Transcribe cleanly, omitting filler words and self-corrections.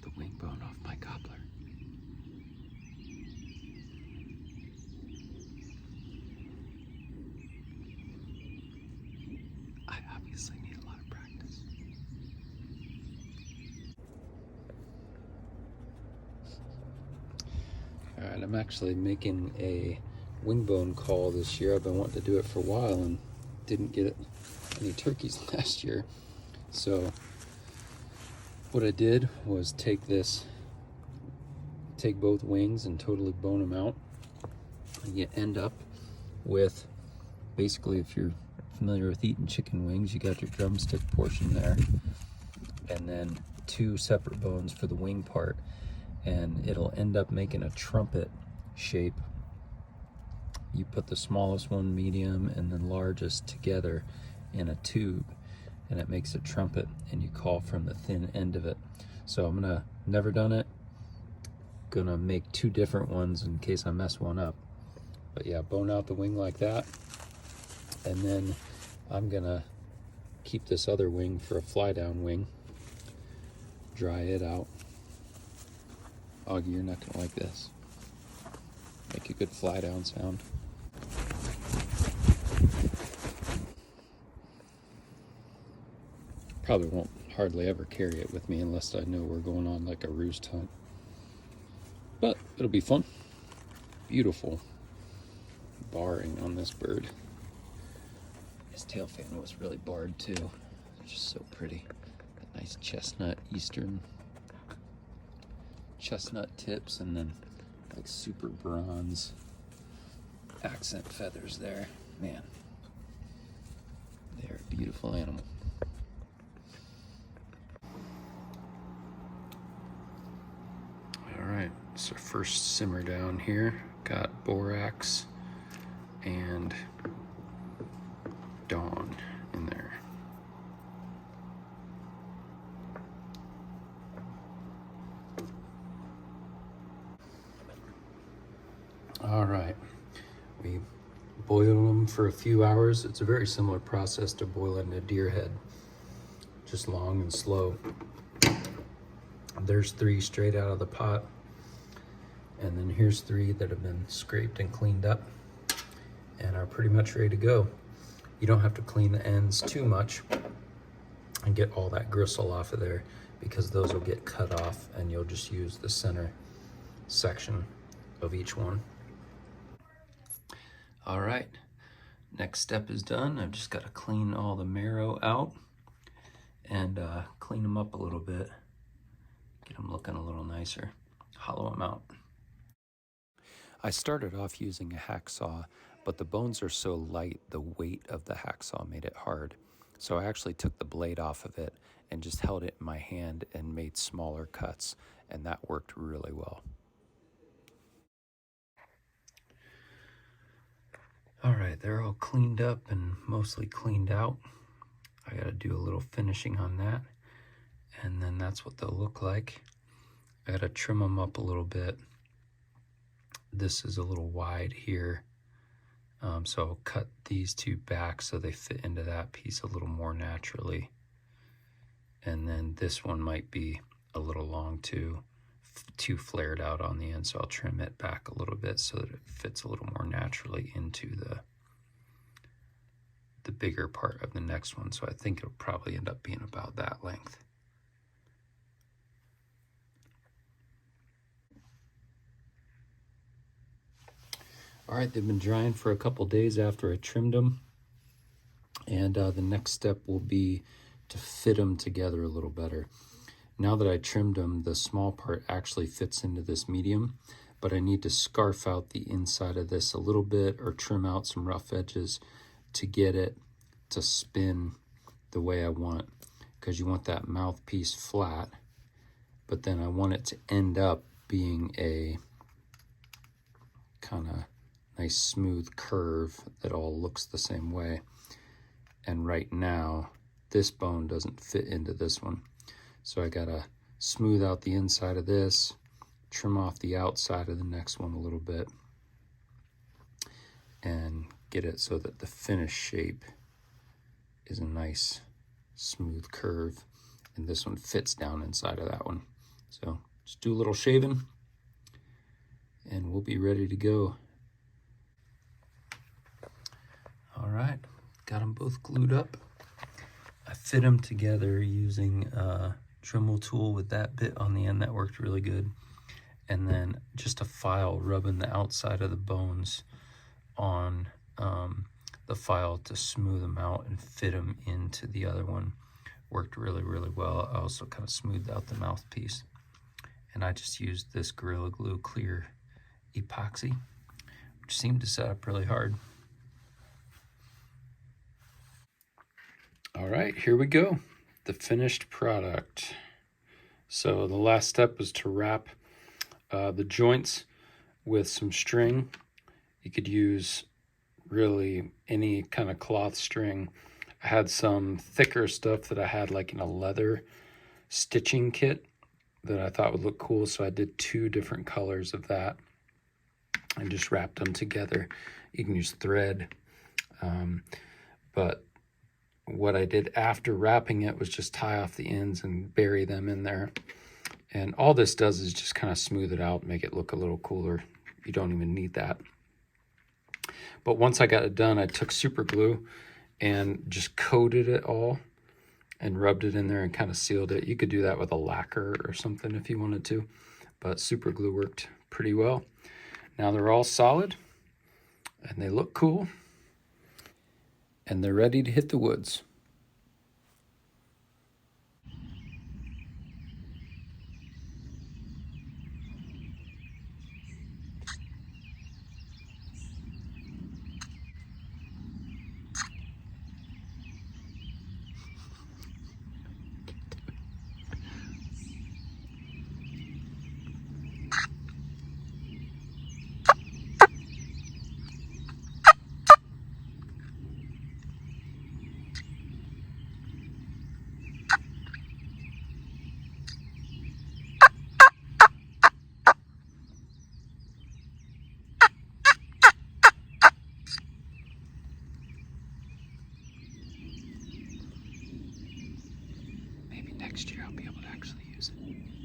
the wing bone off my gobbler. I obviously need a lot of practice. All right, I'm actually making a wingbone call this year. I've been wanting to do it for a while and didn't get any turkeys last year. So what I did was take both wings and totally bone them out. And you end up with, basically, if you're familiar with eating chicken wings, you got your drumstick portion there, and then two separate bones for the wing part, and it'll end up making a trumpet shape. You put the smallest one, medium, and then largest together in a tube, and it makes a trumpet, and you call from the thin end of it. So I'm gonna, never done it, gonna make two different ones in case I mess one up. But yeah, bone out the wing like that, and then I'm gonna keep this other wing for a fly down wing, dry it out. Augie, you're not gonna like this. Make a good fly down sound. Probably won't hardly ever carry it with me unless I know we're going on like a roost hunt. But it'll be fun. Beautiful barring on this bird. His tail fan was really barred too. It's just so pretty. That nice chestnut, eastern chestnut tips, and then like super bronze accent feathers there. Man, they're a beautiful animal. All right, so first simmer down here. Got borax and dawn in there. All right, we boil them for a few hours. It's a very similar process to boiling a deer head, just long and slow. There's 3 straight out of the pot, and then here's 3 that have been scraped and cleaned up and are pretty much ready to go. You don't have to clean the ends too much and get all that gristle off of there, because those will get cut off, and you'll just use the center section of each one. All right, next step is done. I've just got to clean all the marrow out and clean them up a little bit, get them looking a little nicer, hollow them out. I started off using a hacksaw, but the bones are so light, the weight of the hacksaw made it hard. So I actually took the blade off of it and just held it in my hand and made smaller cuts, and that worked really well. All right, they're all cleaned up and mostly cleaned out. I gotta do a little finishing on that, and then that's what they'll look like. I gotta trim them up a little bit. This is a little wide here, so I'll cut these 2 back so they fit into that piece a little more naturally. And then this one might be a little long too flared out on the end, so I'll trim it back a little bit so that it fits a little more naturally into the bigger part of the next one. So I think it'll probably end up being about that length. All right, they've been drying for a couple days after I trimmed them, and the next step will be to fit them together a little better. Now that I trimmed them, the small part actually fits into this medium, but I need to scarf out the inside of this a little bit or trim out some rough edges to get it to spin the way I want, because you want that mouthpiece flat, but then I want it to end up being a kind of nice smooth curve that all looks the same way. And right now, this bone doesn't fit into this one. So I gotta smooth out the inside of this, trim off the outside of the next one a little bit, and get it so that the finished shape is a nice smooth curve. And this one fits down inside of that one. So just do a little shaving and we'll be ready to go. All right, got them both glued up. I fit them together using a Dremel tool with that bit on the end. That worked really good. And then just a file rubbing the outside of the bones on the file to smooth them out and fit them into the other one. Worked really, really well. I also kind of smoothed out the mouthpiece. And I just used this Gorilla Glue clear epoxy, which seemed to set up really hard. All right, here we go. The finished product. So the last step was to wrap the joints with some string. You could use really any kind of cloth string. I had some thicker stuff that I had like in a leather stitching kit that I thought would look cool, so I did 2 different colors of that and just wrapped them together. You can use thread, but what I did after wrapping it was just tie off the ends and bury them in there. And all this does is just kind of smooth it out, make it look a little cooler. You don't even need that. But once I got it done, I took super glue and just coated it all and rubbed it in there and kind of sealed it. You could do that with a lacquer or something if you wanted to, but super glue worked pretty well. Now they're all solid and they look cool and they're ready to hit the woods. Maybe next year I'll be able to actually use it.